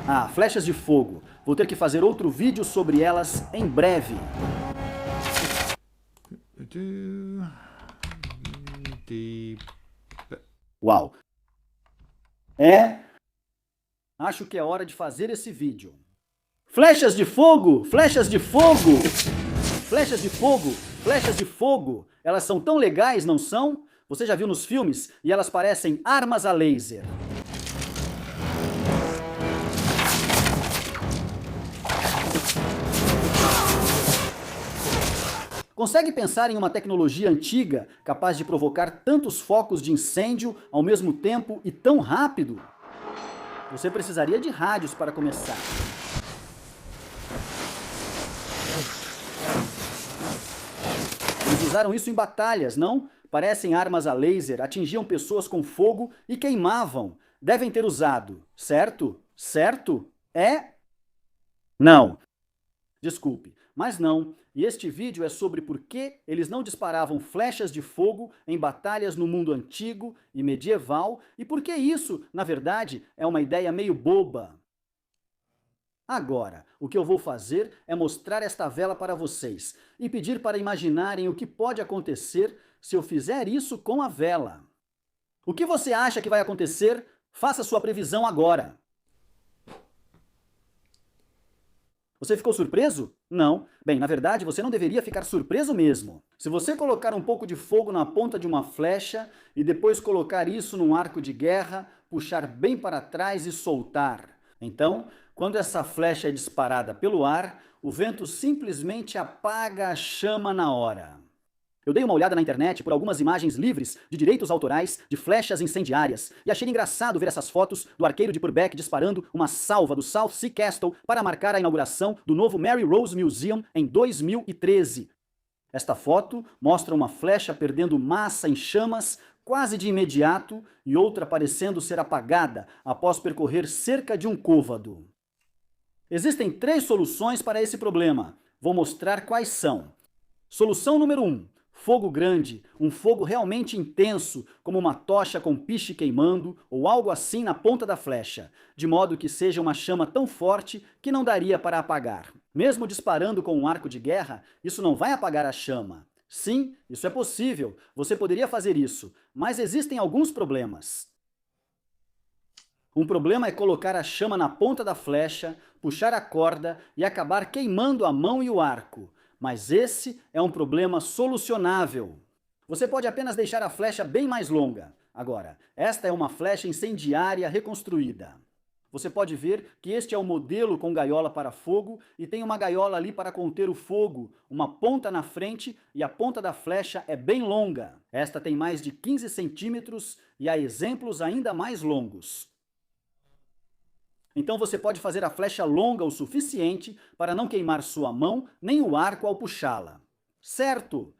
Ah, flechas de fogo. Vou ter que fazer outro vídeo sobre elas em breve. Uau! É? Acho que é hora de fazer esse vídeo. Flechas de fogo! Flechas de fogo! Flechas de fogo! Flechas de fogo! Elas são tão legais, não são? Você já viu nos filmes e elas parecem armas a laser. Consegue pensar em uma tecnologia antiga capaz de provocar tantos focos de incêndio ao mesmo tempo e tão rápido? Você precisaria de rádios para começar. Eles usaram isso em batalhas, não? Parecem armas a laser, atingiam pessoas com fogo e queimavam. Devem ter usado, certo? Certo? É? Não. Desculpe, mas não. E este vídeo é sobre por que eles não disparavam flechas de fogo em batalhas no mundo antigo e medieval e por que isso, na verdade, é uma ideia meio boba. Agora, o que eu vou fazer é mostrar esta vela para vocês e pedir para imaginarem o que pode acontecer se eu fizer isso com a vela. O que você acha que vai acontecer? Faça sua previsão agora. Você ficou surpreso? Não. Bem, na verdade, você não deveria ficar surpreso mesmo. Se você colocar um pouco de fogo na ponta de uma flecha e depois colocar isso num arco de guerra, puxar bem para trás e soltar. Então, quando essa flecha é disparada pelo ar, o vento simplesmente apaga a chama na hora. Eu dei uma olhada na internet por algumas imagens livres de direitos autorais de flechas incendiárias e achei engraçado ver essas fotos do arqueiro de Purbeck disparando uma salva do South Sea Castle para marcar a inauguração do novo Mary Rose Museum em 2013. Esta foto mostra uma flecha perdendo massa em chamas quase de imediato e outra parecendo ser apagada após percorrer cerca de um côvado. Existem 3 soluções para esse problema. Vou mostrar quais são. Solução número 1. Fogo grande, um fogo realmente intenso, como uma tocha com piche queimando ou algo assim na ponta da flecha, de modo que seja uma chama tão forte que não daria para apagar. Mesmo disparando com um arco de guerra, isso não vai apagar a chama. Sim, isso é possível, você poderia fazer isso, mas existem alguns problemas. Um problema é colocar a chama na ponta da flecha, puxar a corda e acabar queimando a mão e o arco. Mas esse é um problema solucionável. Você pode apenas deixar a flecha bem mais longa. Agora, esta é uma flecha incendiária reconstruída. Você pode ver que este é o modelo com gaiola para fogo e tem uma gaiola ali para conter o fogo, uma ponta na frente e a ponta da flecha é bem longa. Esta tem mais de 15 centímetros e há exemplos ainda mais longos. Então você pode fazer a flecha longa o suficiente para não queimar sua mão nem o arco ao puxá-la. Certo!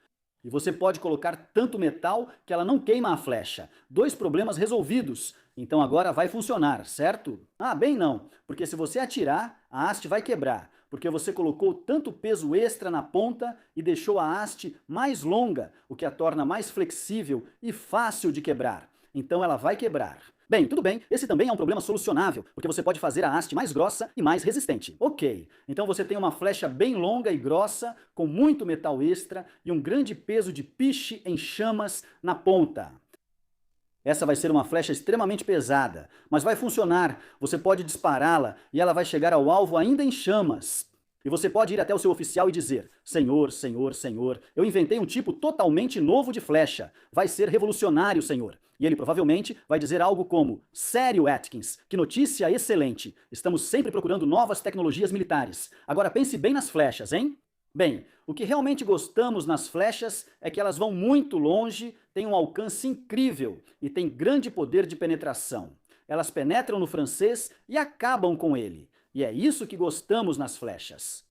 E você pode colocar tanto metal que ela não queima a flecha. 2 problemas resolvidos. Então agora vai funcionar, certo? Ah, bem não, porque se você atirar, a haste vai quebrar, porque você colocou tanto peso extra na ponta e deixou a haste mais longa, o que a torna mais flexível e fácil de quebrar. Então ela vai quebrar. Bem, tudo bem, esse também é um problema solucionável, porque você pode fazer a haste mais grossa e mais resistente. Ok, então você tem uma flecha bem longa e grossa, com muito metal extra e um grande peso de piche em chamas na ponta. Essa vai ser uma flecha extremamente pesada, mas vai funcionar, você pode dispará-la e ela vai chegar ao alvo ainda em chamas. E você pode ir até o seu oficial e dizer: Senhor, senhor, senhor, eu inventei um tipo totalmente novo de flecha. Vai ser revolucionário, senhor. E ele provavelmente vai dizer algo como: Sério, Atkins, que notícia excelente. Estamos sempre procurando novas tecnologias militares. Agora pense bem nas flechas, hein? Bem, o que realmente gostamos nas flechas é que elas vão muito longe, têm um alcance incrível e têm grande poder de penetração. Elas penetram no francês e acabam com ele. E é isso que gostamos nas flechas.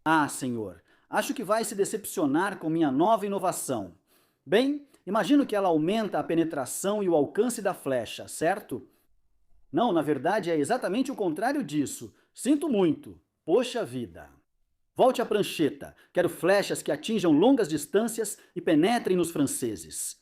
Ah, senhor, acho que vai se decepcionar com minha nova inovação. Bem, imagino que ela aumenta a penetração e o alcance da flecha, certo? Não, na verdade é exatamente o contrário disso. Sinto muito. Poxa vida. Volte à prancheta. Quero flechas que atinjam longas distâncias e penetrem nos franceses.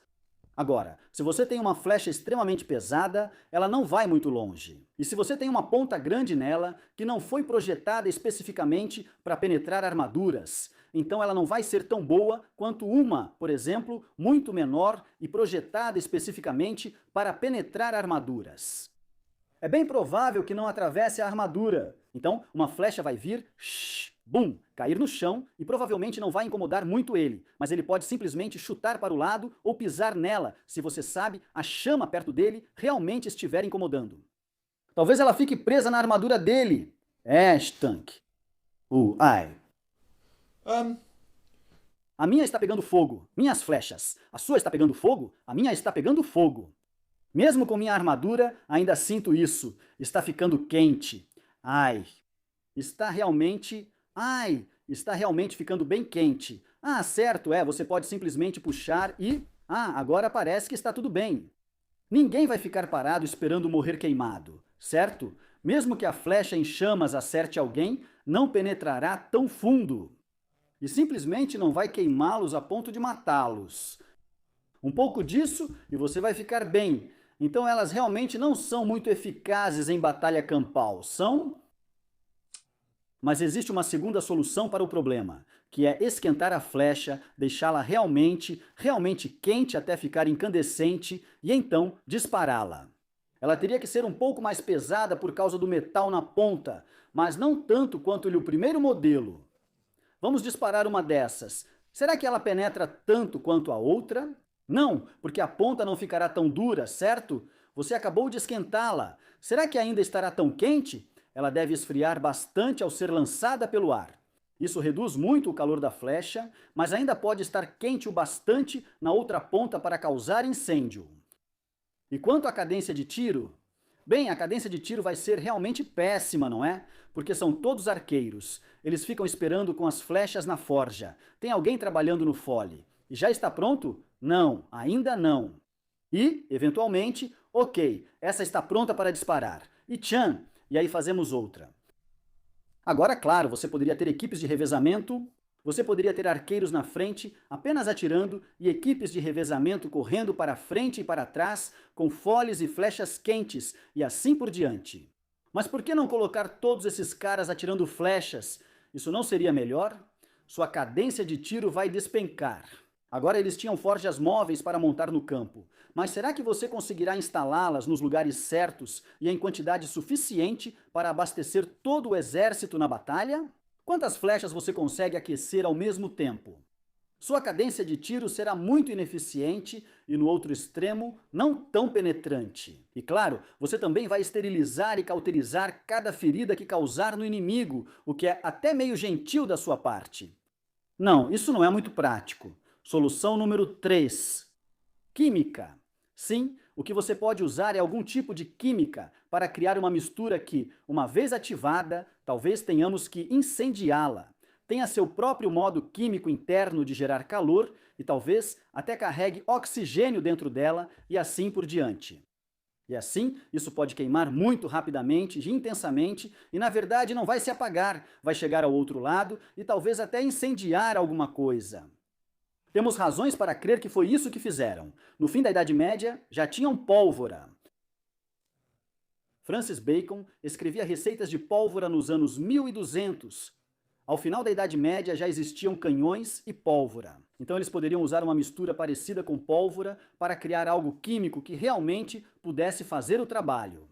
Agora, se você tem uma flecha extremamente pesada, ela não vai muito longe. E se você tem uma ponta grande nela, que não foi projetada especificamente para penetrar armaduras, então ela não vai ser tão boa quanto uma, por exemplo, muito menor e projetada especificamente para penetrar armaduras. É bem provável que não atravesse a armadura. Então, uma flecha vai vir, bum, cair no chão e provavelmente não vai incomodar muito ele, mas ele pode simplesmente chutar para o lado ou pisar nela, se você sabe a chama perto dele realmente estiver incomodando. Talvez ela fique presa na armadura dele. É, Stank. Ai. A minha está pegando fogo. Minhas flechas. A sua está pegando fogo? A minha está pegando fogo. Mesmo com minha armadura, ainda sinto isso. Está ficando quente. Ai. Está realmente ficando bem quente. Ah, certo, você pode simplesmente puxar e... agora parece que está tudo bem. Ninguém vai ficar parado esperando morrer queimado, certo? Mesmo que a flecha em chamas acerte alguém, não penetrará tão fundo. E simplesmente não vai queimá-los a ponto de matá-los. Um pouco disso e você vai ficar bem. Então elas realmente não são muito eficazes em batalha campal, são? Mas existe uma segunda solução para o problema, que é esquentar a flecha, deixá-la realmente quente até ficar incandescente e então dispará-la. Ela teria que ser um pouco mais pesada por causa do metal na ponta, mas não tanto quanto o primeiro modelo. Vamos disparar uma dessas. Será que ela penetra tanto quanto a outra? Não, porque a ponta não ficará tão dura, certo? Você acabou de esquentá-la. Será que ainda estará tão quente? Ela deve esfriar bastante ao ser lançada pelo ar. Isso reduz muito o calor da flecha, mas ainda pode estar quente o bastante na outra ponta para causar incêndio. E quanto à cadência de tiro? Bem, a cadência de tiro vai ser realmente péssima, não é? Porque são todos arqueiros. Eles ficam esperando com as flechas na forja. Tem alguém trabalhando no fole. E já está pronto? Não, ainda não. E, eventualmente, ok, essa está pronta para disparar. E tchan! E aí fazemos outra. Agora, claro, você poderia ter equipes de revezamento, você poderia ter arqueiros na frente apenas atirando e equipes de revezamento correndo para frente e para trás com foles e flechas quentes e assim por diante. Mas por que não colocar todos esses caras atirando flechas? Isso não seria melhor? Sua cadência de tiro vai despencar. Agora eles tinham forjas móveis para montar no campo, mas será que você conseguirá instalá-las nos lugares certos e em quantidade suficiente para abastecer todo o exército na batalha? Quantas flechas você consegue aquecer ao mesmo tempo? Sua cadência de tiro será muito ineficiente e, no outro extremo, não tão penetrante. E claro, você também vai esterilizar e cauterizar cada ferida que causar no inimigo, o que é até meio gentil da sua parte. Não, isso não é muito prático. Solução número 3. Química. Sim, o que você pode usar é algum tipo de química para criar uma mistura que, uma vez ativada, talvez tenhamos que incendiá-la. Tenha seu próprio modo químico interno de gerar calor e talvez até carregue oxigênio dentro dela e assim por diante. E assim, isso pode queimar muito rapidamente e intensamente e na verdade não vai se apagar, vai chegar ao outro lado e talvez até incendiar alguma coisa. Temos razões para crer que foi isso que fizeram. No fim da Idade Média, já tinham pólvora. Francis Bacon escrevia receitas de pólvora nos anos 1200. Ao final da Idade Média já existiam canhões e pólvora. Então eles poderiam usar uma mistura parecida com pólvora para criar algo químico que realmente pudesse fazer o trabalho.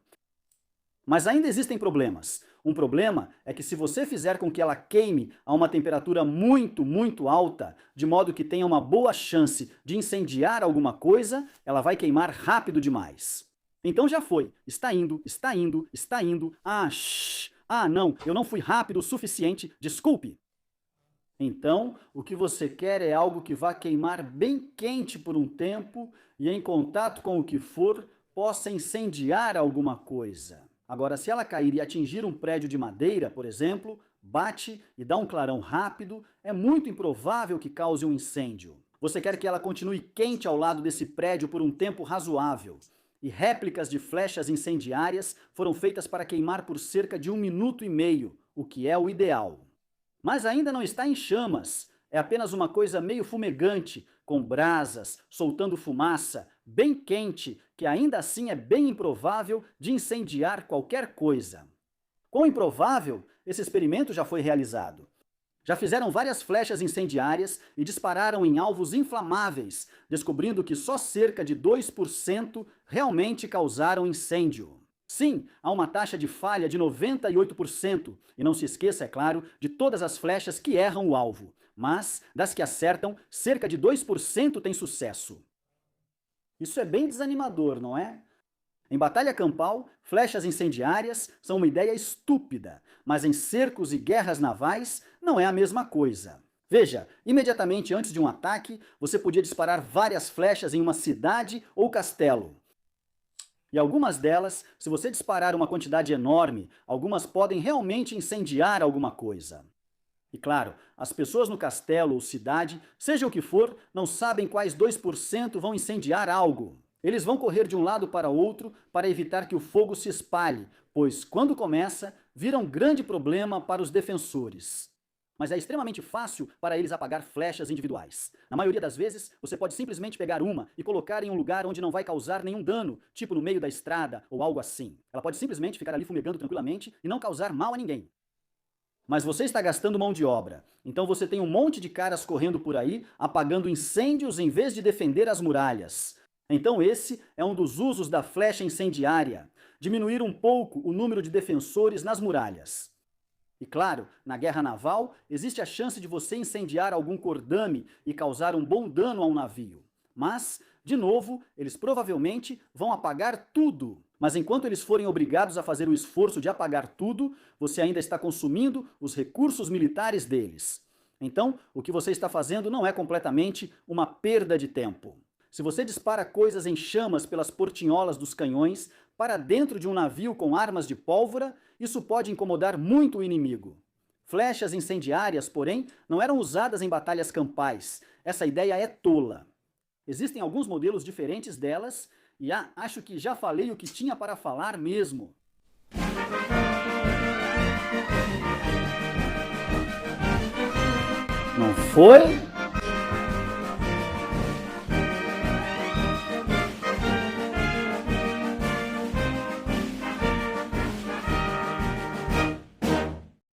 Mas ainda existem problemas. Um problema é que se você fizer com que ela queime a uma temperatura muito alta, de modo que tenha uma boa chance de incendiar alguma coisa, ela vai queimar rápido demais. Então já foi. Está indo. Não, eu não fui rápido o suficiente, desculpe. Então, o que você quer é algo que vá queimar bem quente por um tempo e em contato com o que for, possa incendiar alguma coisa. Agora, se ela cair e atingir um prédio de madeira, por exemplo, bate e dá um clarão rápido, é muito improvável que cause um incêndio. Você quer que ela continue quente ao lado desse prédio por um tempo razoável. E réplicas de flechas incendiárias foram feitas para queimar por cerca de 1 minuto e meio, o que é o ideal. Mas ainda não está em chamas, é apenas uma coisa meio fumegante, com brasas, soltando fumaça, bem quente, que ainda assim é bem improvável de incendiar qualquer coisa. Quão improvável, esse experimento já foi realizado. Já fizeram várias flechas incendiárias e dispararam em alvos inflamáveis, descobrindo que só cerca de 2% realmente causaram incêndio. Sim, há uma taxa de falha de 98%, e não se esqueça, é claro, de todas as flechas que erram o alvo, mas das que acertam, cerca de 2% têm sucesso. Isso é bem desanimador, não é? Em batalha campal, flechas incendiárias são uma ideia estúpida, mas em cercos e guerras navais não é a mesma coisa. Veja, imediatamente antes de um ataque, você podia disparar várias flechas em uma cidade ou castelo. E algumas delas, se você disparar uma quantidade enorme, algumas podem realmente incendiar alguma coisa. E claro, as pessoas no castelo ou cidade, seja o que for, não sabem quais 2% vão incendiar algo. Eles vão correr de um lado para outro para evitar que o fogo se espalhe, pois, quando começa, vira um grande problema para os defensores. Mas é extremamente fácil para eles apagar flechas individuais. Na maioria das vezes, você pode simplesmente pegar uma e colocar em um lugar onde não vai causar nenhum dano, tipo no meio da estrada ou algo assim. Ela pode simplesmente ficar ali fumegando tranquilamente e não causar mal a ninguém. Mas você está gastando mão de obra, então você tem um monte de caras correndo por aí, apagando incêndios em vez de defender as muralhas. Então esse é um dos usos da flecha incendiária, diminuir um pouco o número de defensores nas muralhas. E claro, na guerra naval, existe a chance de você incendiar algum cordame e causar um bom dano a um navio. Mas, de novo, eles provavelmente vão apagar tudo. Mas enquanto eles forem obrigados a fazer o esforço de apagar tudo, você ainda está consumindo os recursos militares deles. Então, o que você está fazendo não é completamente uma perda de tempo. Se você dispara coisas em chamas pelas portinholas dos canhões para dentro de um navio com armas de pólvora, isso pode incomodar muito o inimigo. Flechas incendiárias, porém, não eram usadas em batalhas campais. Essa ideia é tola. Existem alguns modelos diferentes delas e acho que já falei o que tinha para falar mesmo. Não foi?